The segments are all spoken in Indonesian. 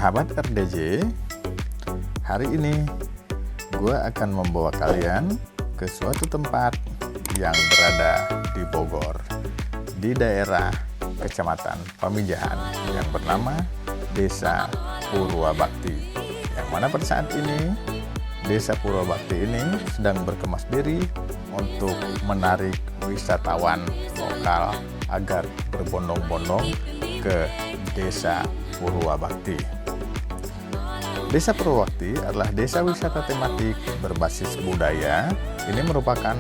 Sahabat RDJ, hari ini gue akan membawa kalian ke suatu tempat yang berada di Bogor, di daerah Kecamatan Pamijahan yang bernama Desa Purwabakti, yang mana pada saat ini Desa Purwabakti ini sedang berkemas diri untuk menarik wisatawan lokal agar berbondong-bondong ke Desa Purwabakti. Desa Purwabakti adalah desa wisata tematik berbasis budaya. Ini merupakan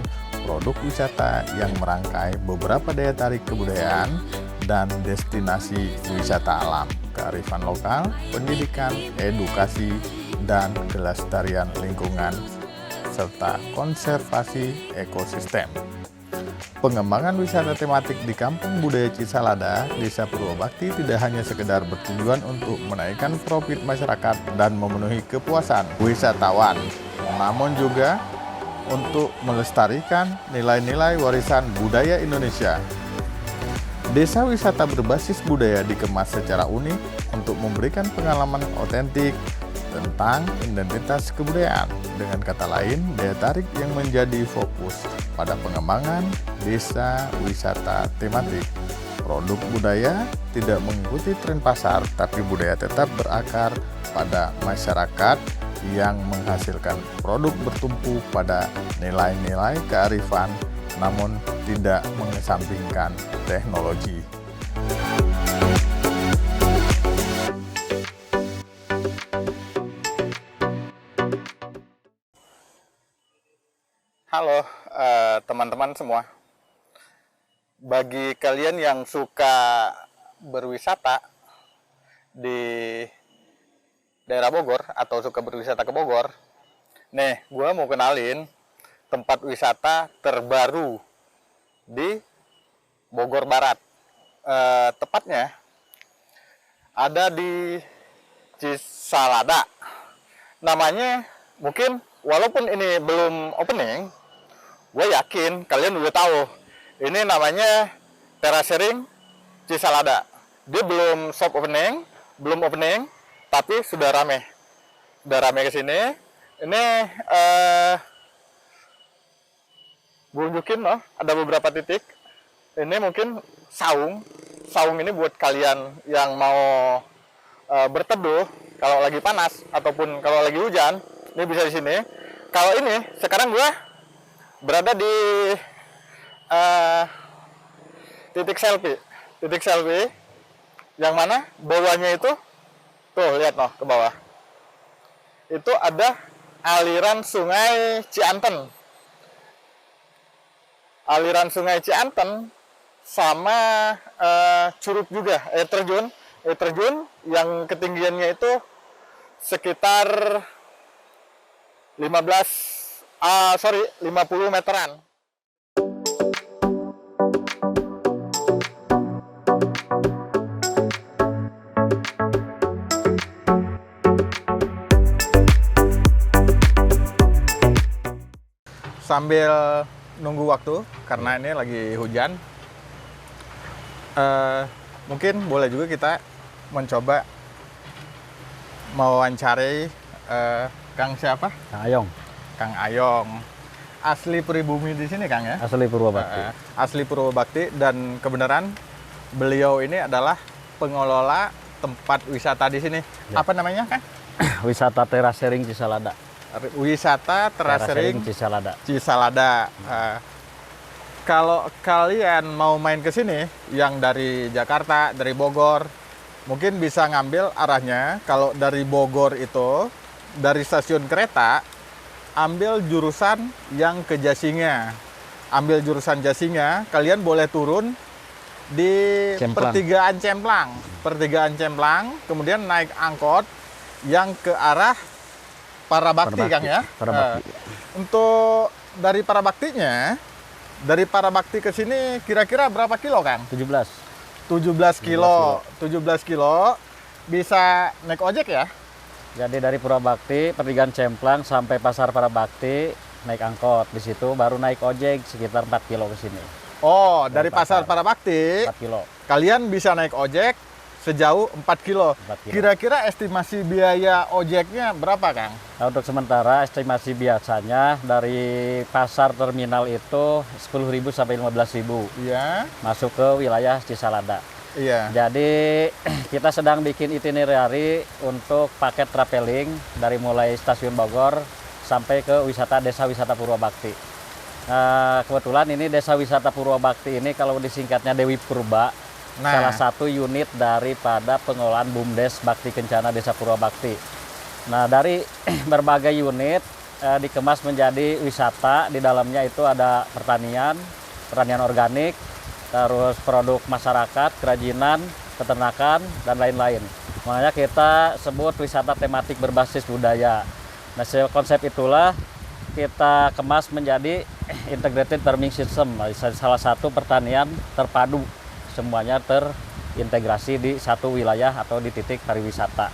produk wisata yang merangkai beberapa daya tarik kebudayaan dan destinasi wisata alam, kearifan lokal, pendidikan, edukasi, dan kelestarian lingkungan, serta konservasi ekosistem. Pengembangan wisata tematik di Kampung Budaya Cisalada, Desa Purwabakti tidak hanya sekedar bertujuan untuk menaikkan profit masyarakat dan memenuhi kepuasan wisatawan, namun juga untuk melestarikan nilai-nilai warisan budaya Indonesia. Desa wisata berbasis budaya dikemas secara unik untuk memberikan pengalaman otentik tentang identitas kebudayaan. Dengan kata lain, daya tarik yang menjadi fokus pada pengembangan desa wisata tematik. Produk budaya tidak mengikuti tren pasar, tapi budaya tetap berakar pada masyarakat yang menghasilkan produk bertumpu pada nilai-nilai kearifan, namun tidak mengesampingkan teknologi. Halo teman-teman semua. Bagi kalian yang suka berwisata di daerah Bogor atau suka berwisata ke Bogor, nih gue mau kenalin tempat wisata terbaru di Bogor Barat. Tepatnya ada di Cisalada. Namanya mungkin walaupun ini belum opening, gue yakin kalian udah tahu. Ini namanya Terasering Cisalada. Dia belum shop opening, tapi sudah rame. Sudah rame ke sini. Ini gue tunjukin loh, ada beberapa titik. Ini mungkin saung. Saung ini buat kalian yang mau berteduh kalau lagi panas ataupun kalau lagi hujan. Ini bisa di sini. Kalau ini sekarang gue berada di titik selfie, yang mana bawahnya itu tuh lihat noh ke bawah. Itu ada aliran Sungai Cianten. Aliran Sungai Cianten sama curug juga, air terjun yang ketinggiannya itu sekitar 50 meteran. Sambil nunggu waktu, karena ini lagi hujan, mungkin boleh juga kita mencoba mewawancarai Kang siapa? Kang Ayong. Asli pribumi di sini, Kang ya? Asli Purwabakti. Asli Purwabakti, dan kebenaran beliau ini adalah pengelola tempat wisata di sini. Ya. Apa namanya, Kang? Wisata Terasering Cisalada. Wisata Terasering Cisalada. Kalau kalian mau main ke sini, yang dari Jakarta, dari Bogor, mungkin bisa ngambil arahnya. Kalau dari Bogor itu, dari stasiun kereta, ambil jurusan yang ke Jasinga. Ambil jurusan Jasinga, kalian boleh turun di Pertigaan Cemplang, kemudian naik angkot yang ke arah Parabakti, Kang ya. Parabakti. Untuk dari Parabakti ke sini kira-kira berapa kilo, Kang? 17 kilo. 17 kilo. Bisa naik ojek ya? Jadi dari Purwabakti, Pertigaan Cemplang sampai Pasar Parabakti naik angkot. Di situ baru naik ojek sekitar 4 kilo ke sini. Oh, dari Pasar Parabakti 4 kilo. Kalian bisa naik ojek sejauh 4 kilo. 4 kilo. Kira-kira estimasi biaya ojeknya berapa, Kang? Nah, untuk sementara estimasi biasanya dari pasar terminal itu 10.000 sampai 15.000 Iya. masuk ke wilayah Cisalada. Iya. Jadi kita sedang bikin itinerary untuk paket traveling dari mulai stasiun Bogor sampai ke desa wisata Purwabakti. Kebetulan ini desa wisata Purwabakti ini kalau disingkatnya Dewi Purba, salah satu unit daripada pengelolaan BUMDes Bakti Kencana Desa Purwabakti. Nah, dari berbagai unit dikemas menjadi wisata. Di dalamnya itu ada pertanian organik, terus produk masyarakat, kerajinan, peternakan, dan lain-lain. Makanya kita sebut wisata tematik berbasis budaya. Nah, konsep itulah kita kemas menjadi integrated farming system, salah satu pertanian terpadu, semuanya terintegrasi di satu wilayah atau di titik pariwisata.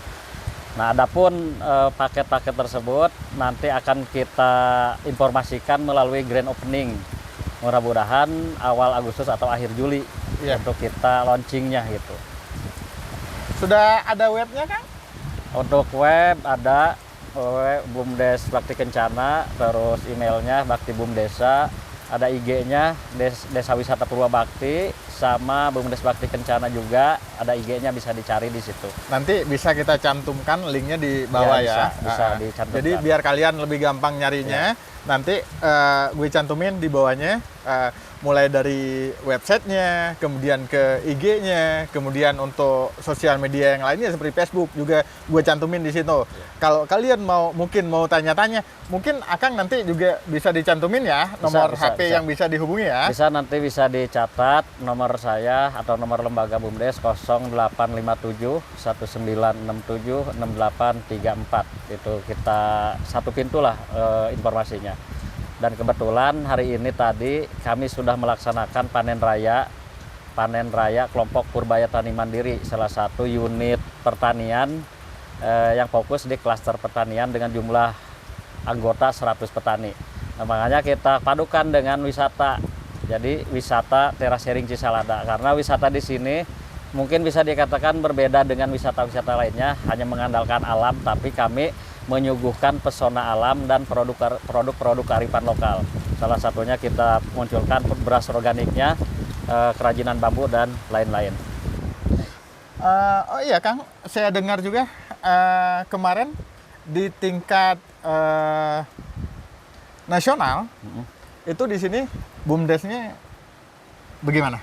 Nah, adapun paket-paket tersebut nanti akan kita informasikan melalui grand opening. Mudah-mudahan awal Agustus atau akhir Juli untuk kita launchingnya gitu. Sudah ada webnya, Kang? Untuk web ada BUMDes Bakti Kencana, terus emailnya Bakti Bumdesa, ada IG-nya Desa Wisata Purwabakti, sama BUMDes Bakti Kencana juga ada IG-nya, bisa dicari di situ. Nanti bisa kita cantumkan linknya di bawah ya. Bisa dicantumkan. Jadi biar kalian lebih gampang nyarinya, nanti gue cantumin di bawahnya, mulai dari websitenya, kemudian ke IG-nya, kemudian untuk sosial media yang lainnya seperti Facebook juga gue cantumin di situ. Kalau kalian mungkin mau tanya-tanya, mungkin Akang nanti juga bisa dicantumin ya nomor HP yang bisa dihubungi ya. Bisa dicatat nomor saya atau nomor lembaga BUMDes 0857 1967 6834. Itu kita satu pintu lah informasinya. Dan kebetulan hari ini tadi kami sudah melaksanakan panen raya kelompok Purbaya Tani Mandiri, salah satu unit pertanian yang fokus di klaster pertanian dengan jumlah anggota 100 petani. Nah, makanya kita padukan dengan wisata. Jadi wisata terasering Cisalada, karena wisata di sini mungkin bisa dikatakan berbeda dengan wisata-wisata lainnya, hanya mengandalkan alam, tapi kami menyuguhkan pesona alam dan produk-produk kearifan lokal. Salah satunya kita munculkan beras organiknya, kerajinan bambu, dan lain-lain. Oh iya, Kang, saya dengar juga kemarin di tingkat nasional itu di sini BUMDesnya bagaimana?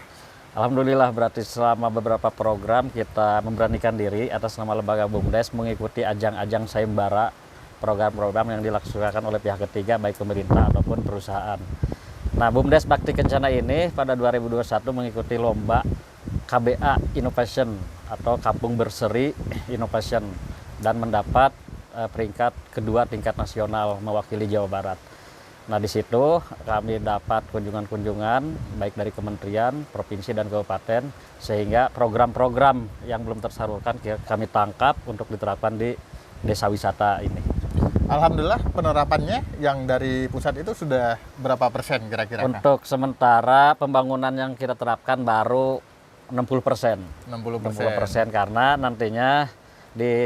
Alhamdulillah, berarti selama beberapa program kita memberanikan diri atas nama lembaga BUMDes mengikuti ajang-ajang sayembara, program-program yang dilaksanakan oleh pihak ketiga baik pemerintah ataupun perusahaan. Nah, BUMDes Bakti Kencana ini pada 2021 mengikuti lomba KBA Innovation atau Kampung Berseri Innovation dan mendapat peringkat kedua tingkat nasional mewakili Jawa Barat. Nah, di situ kami dapat kunjungan-kunjungan baik dari kementerian, provinsi, dan kabupaten, sehingga program-program yang belum tersalurkan kami tangkap untuk diterapkan di desa wisata ini. Alhamdulillah, penerapannya yang dari pusat itu sudah berapa persen kira-kira? Untuk sementara pembangunan yang kita terapkan baru 60%. 60% karena nantinya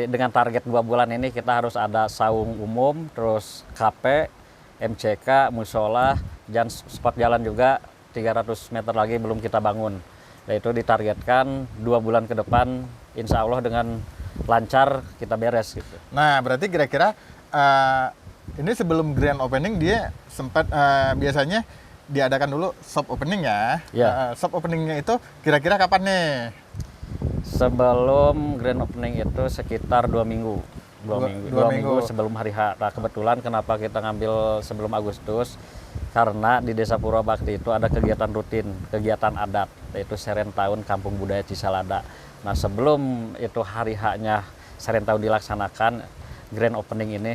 dengan target 2 bulan ini kita harus ada saung umum, terus KP, MCK, musola, dan spot jalan juga 300 meter lagi belum kita bangun. Yaitu ditargetkan 2 bulan ke depan, insya Allah dengan lancar kita beres gitu. Nah, berarti kira-kira ini sebelum grand opening dia sempat biasanya diadakan dulu soft opening ya. Soft openingnya itu kira-kira kapan nih? Sebelum grand opening itu sekitar 2 minggu. 2 minggu sebelum hari H. Nah, kebetulan kenapa kita ngambil sebelum Agustus? Karena di Desa Purwabakti itu ada kegiatan rutin, kegiatan adat, yaitu Serentahun Kampung Budaya Cisalada. Nah, sebelum itu hari H-nya Serentahun dilaksanakan, grand opening ini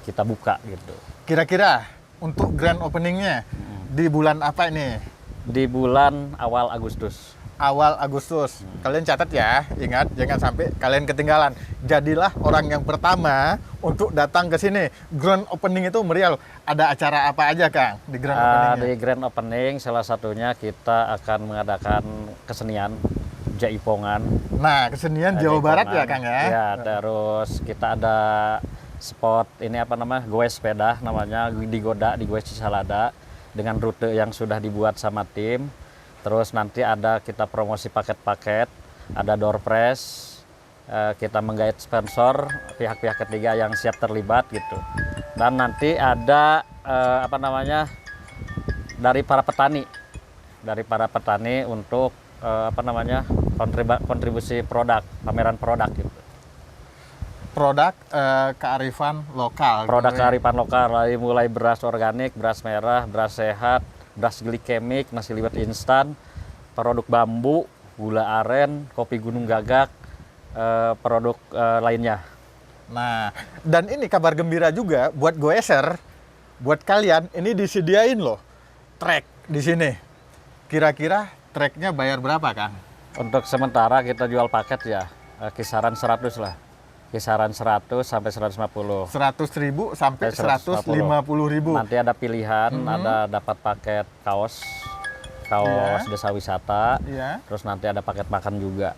kita buka gitu. Kira-kira untuk grand openingnya di bulan apa ini? Di bulan awal Agustus. Awal Agustus. Kalian catat ya, ingat jangan sampai kalian ketinggalan. Jadilah orang yang pertama untuk datang ke sini. Grand opening itu meriah. Ada acara apa aja, Kang, di grand opening? Di grand opening salah satunya kita akan mengadakan kesenian jaipongan. Nah, kesenian Jawa Barat ya, Jaipongan. Kang ya? Ya, terus kita ada spot ini apa namanya, goes sepeda namanya, di Goda, di goes Cisalada dengan rute yang sudah dibuat sama tim. Terus nanti ada kita promosi paket-paket, ada door prize, kita menggait sponsor pihak-pihak ketiga yang siap terlibat gitu. Dan nanti ada apa namanya, dari para petani untuk apa namanya, kontribusi produk, pameran produk gitu. Produk kearifan lokal. Produk gitu ya. kearifan lokal, dari mulai beras organik, beras merah, beras sehat, beras glikemik, nasi liwet instan, produk bambu, gula aren, kopi gunung gagak, produk lainnya. Nah, dan ini kabar gembira juga buat goeser, buat kalian, ini disediain loh trek di sini. Kira-kira treknya bayar berapa, Kang? Untuk sementara kita jual paket ya, kisaran 100 lah. Kisaran 100 sampai 150. 100.000 sampai 150.000. 150.000. Nanti ada pilihan, ada dapat paket kaos Iya. desa wisata, Iya. terus nanti ada paket makan juga.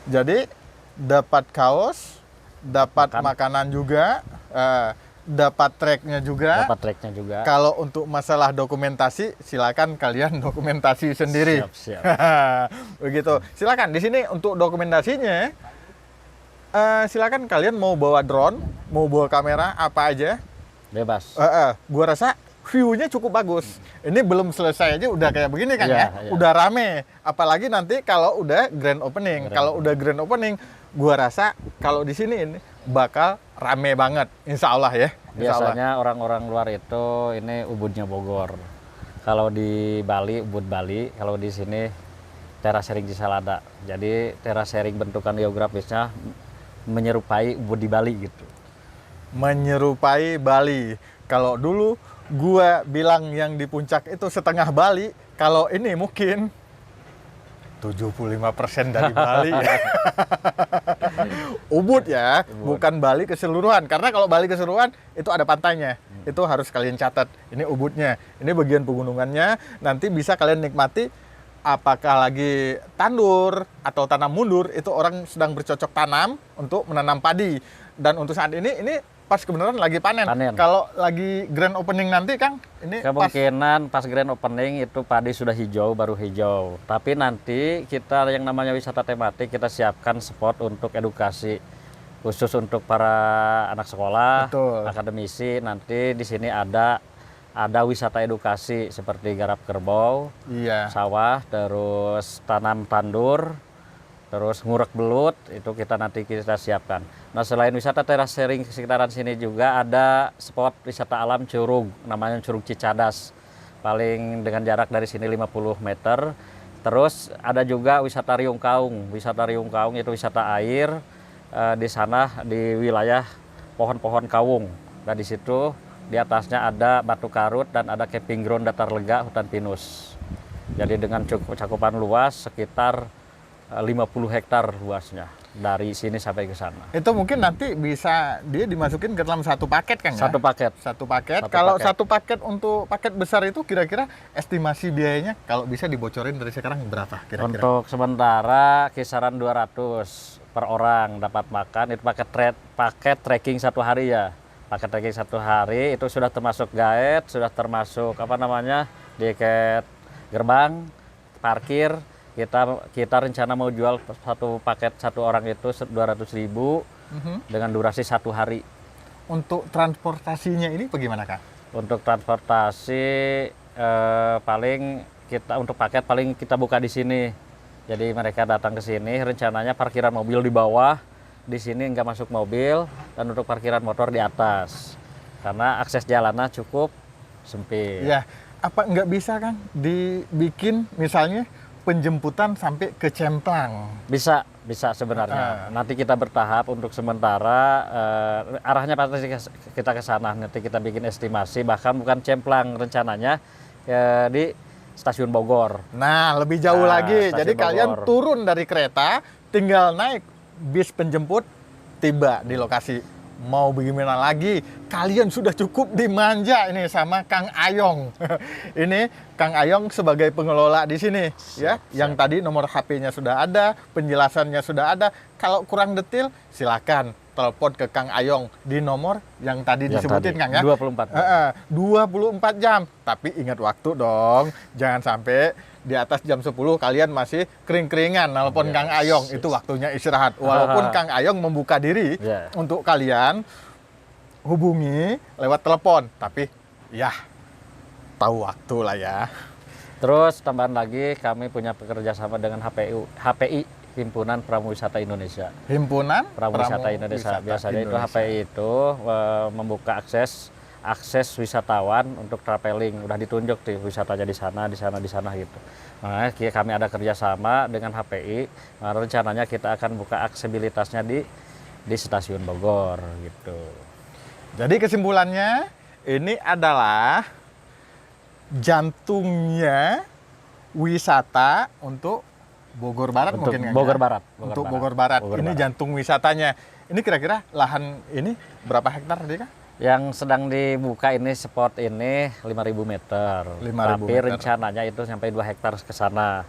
Jadi dapat kaos, dapat makanan juga, dapat treknya juga. Dapat treknya juga. Kalau untuk masalah dokumentasi, silakan kalian dokumentasi sendiri. Siap. Begitu. Silakan di sini untuk dokumentasinya. Silakan kalian mau bawa drone, mau bawa kamera apa aja. Bebas. Gua rasa view-nya cukup bagus. Ini belum selesai aja udah kayak begini kan Iya, ya. iya. Udah rame. Apalagi nanti kalau udah grand opening. Kalau udah grand opening, gua rasa kalau di sini ini bakal rame banget. Insya Allah ya. Insya Allah. Biasanya orang-orang luar itu ini ubudnya Bogor. Kalau di Bali, ubud Bali. Kalau di sini terasering Cisalada. Jadi terasering bentukan geografisnya menyerupai ubud di Bali gitu. Menyerupai Bali. Kalau dulu gua bilang yang di puncak itu setengah Bali, kalau ini mungkin 75% dari Bali. Ubud ya, bukan Bali keseluruhan. Karena kalau Bali keseluruhan itu ada pantainya. Itu harus kalian catat. Ini Ubudnya, ini bagian pegunungannya. Nanti bisa kalian nikmati apakah lagi tandur atau tanam mundur, itu orang sedang bercocok tanam untuk menanam padi. Dan untuk saat ini pas kebenaran lagi panen. Kalau lagi grand opening nanti, Kang, ini kemungkinan pas grand opening itu padi sudah hijau, baru hijau. Tapi nanti kita yang namanya wisata tematik, kita siapkan spot untuk edukasi khusus untuk para anak sekolah, Betul. akademisi. Nanti di sini ada wisata edukasi seperti garap kerbau, iya, sawah, terus tanam tandur, terus ngurek belut, itu nanti kita siapkan. Nah, selain wisata terasering sekitaran sini juga ada spot wisata alam Curug, namanya Curug Cicadas. Paling dengan jarak dari sini 50 meter. Terus ada juga wisata Riung Kaung. Wisata Riung Kaung itu wisata air, di sana di wilayah pohon-pohon kaung. Dan di situ di atasnya ada batu karut dan ada camping ground datar lega hutan pinus. Jadi dengan cakupan luas sekitar 50 hektar luasnya dari sini sampai ke sana. Itu mungkin nanti bisa dia dimasukin ke dalam satu paket, Kang, ya? Satu paket. Satu paket. Kalau satu paket untuk paket besar itu kira-kira estimasi biayanya kalau bisa dibocorin dari sekarang berapa kira-kira? Untuk sementara kisaran 200 per orang dapat makan. Itu paket trekking satu hari ya. Paket trekking satu hari itu sudah termasuk guide, sudah termasuk apa namanya, tiket gerbang, parkir. Kita rencana mau jual satu paket satu orang itu 200.000 dengan durasi satu hari. Untuk transportasinya ini bagaimana, Kang? Untuk transportasi paling kita untuk paket paling kita buka di sini. Jadi mereka datang ke sini, rencananya parkiran mobil di bawah, di sini nggak masuk mobil, dan untuk parkiran motor di atas. Karena akses jalannya cukup sempit. Ya, apa nggak bisa, Kang, dibikin misalnya penjemputan sampai ke Cemplang? Bisa sebenarnya. Nanti kita bertahap untuk sementara arahnya pasti kita ke sana. Nanti kita bikin estimasi, bahkan bukan Cemplang rencananya di Stasiun Bogor. Nah, lebih jauh lagi. Jadi kalian turun dari kereta, tinggal naik bis penjemput, tiba di lokasi mau bagaimana lagi? Kalian sudah cukup dimanja ini sama Kang Ayong. Ini Kang Ayong sebagai pengelola di sini, ya. Yang tadi nomor HP-nya sudah ada, penjelasannya sudah ada. Kalau kurang detail, silakan telepon ke Kang Ayong di nomor yang tadi disebutin, Kang, ya. 24 jam. 24 jam. Tapi ingat waktu dong. Jangan sampai di atas jam 10 kalian masih kering-keringan nelpon Kang Ayong. Itu waktunya istirahat. Walaupun Kang Ayong membuka diri untuk kalian hubungi lewat telepon, tapi ya tahu waktu lah ya. Terus tambahan lagi, kami punya pekerja sama dengan HPI, Himpunan Pramuwisata Indonesia. Himpunan Pramuwisata Indonesia. Biasanya itu HPI itu membuka akses wisatawan untuk traveling. Udah ditunjuk tuh wisatanya di sana gitu. Nah, kami ada kerjasama dengan HPI. Nah, rencananya kita akan buka aksesibilitasnya di stasiun Bogor gitu. Jadi kesimpulannya, ini adalah jantungnya wisata untuk Bogor Barat, Untuk mungkin, Bogor ya? Barat. Untuk Bogor Barat. Ini jantung wisatanya. Ini kira-kira lahan ini berapa hektar tadi, Kak? Yang sedang dibuka ini spot ini 5.000 meter. 5.000 Tapi meter. rencananya itu sampai 2 hektar ke sana.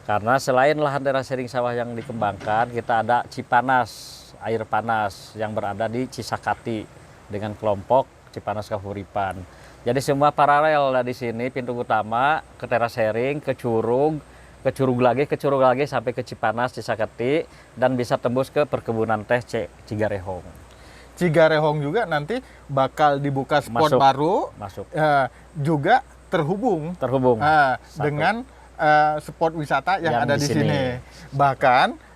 Karena selain lahan terasering sawah yang dikembangkan, kita ada Cipanas, air panas yang berada di Cisakati dengan kelompok Cipanas Kahuripan. Jadi semua paralel dari sini, pintu utama ke terasering, ke Curug lagi sampai ke Cipanas, Cisakati, dan bisa tembus ke perkebunan teh Cigarehong. Cigarehong juga nanti bakal dibuka spot baru, juga terhubung dengan spot wisata yang ada di sini. Bahkan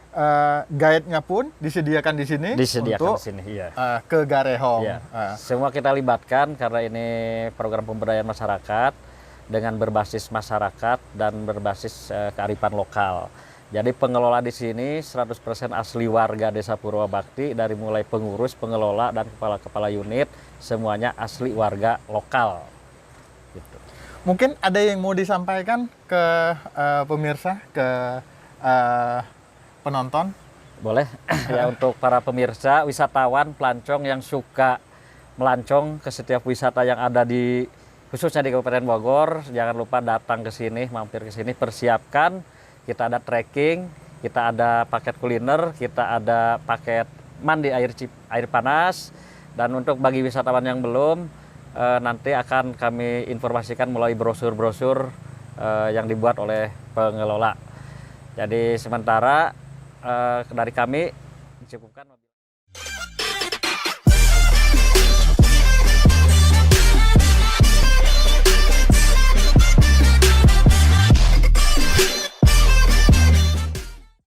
guide-nya pun disediakan di sini untuk ke Garehong. Iya. Semua kita libatkan karena ini program pemberdayaan masyarakat dengan berbasis masyarakat dan berbasis kearifan lokal. Jadi pengelola di sini 100% asli warga Desa Purwabakti, dari mulai pengurus, pengelola, dan kepala-kepala unit, semuanya asli warga lokal. Gitu. Mungkin ada yang mau disampaikan ke pemirsa, ke penonton? Boleh. Ya, untuk para pemirsa, wisatawan, pelancong yang suka melancong ke setiap wisata yang ada khususnya di Kabupaten Bogor, jangan lupa datang ke sini, mampir ke sini, persiapkan. Kita ada trekking, kita ada paket kuliner, kita ada paket mandi air panas, dan untuk bagi wisatawan yang belum, nanti akan kami informasikan melalui brosur-brosur yang dibuat oleh pengelola. Jadi sementara dari kami cukupkan.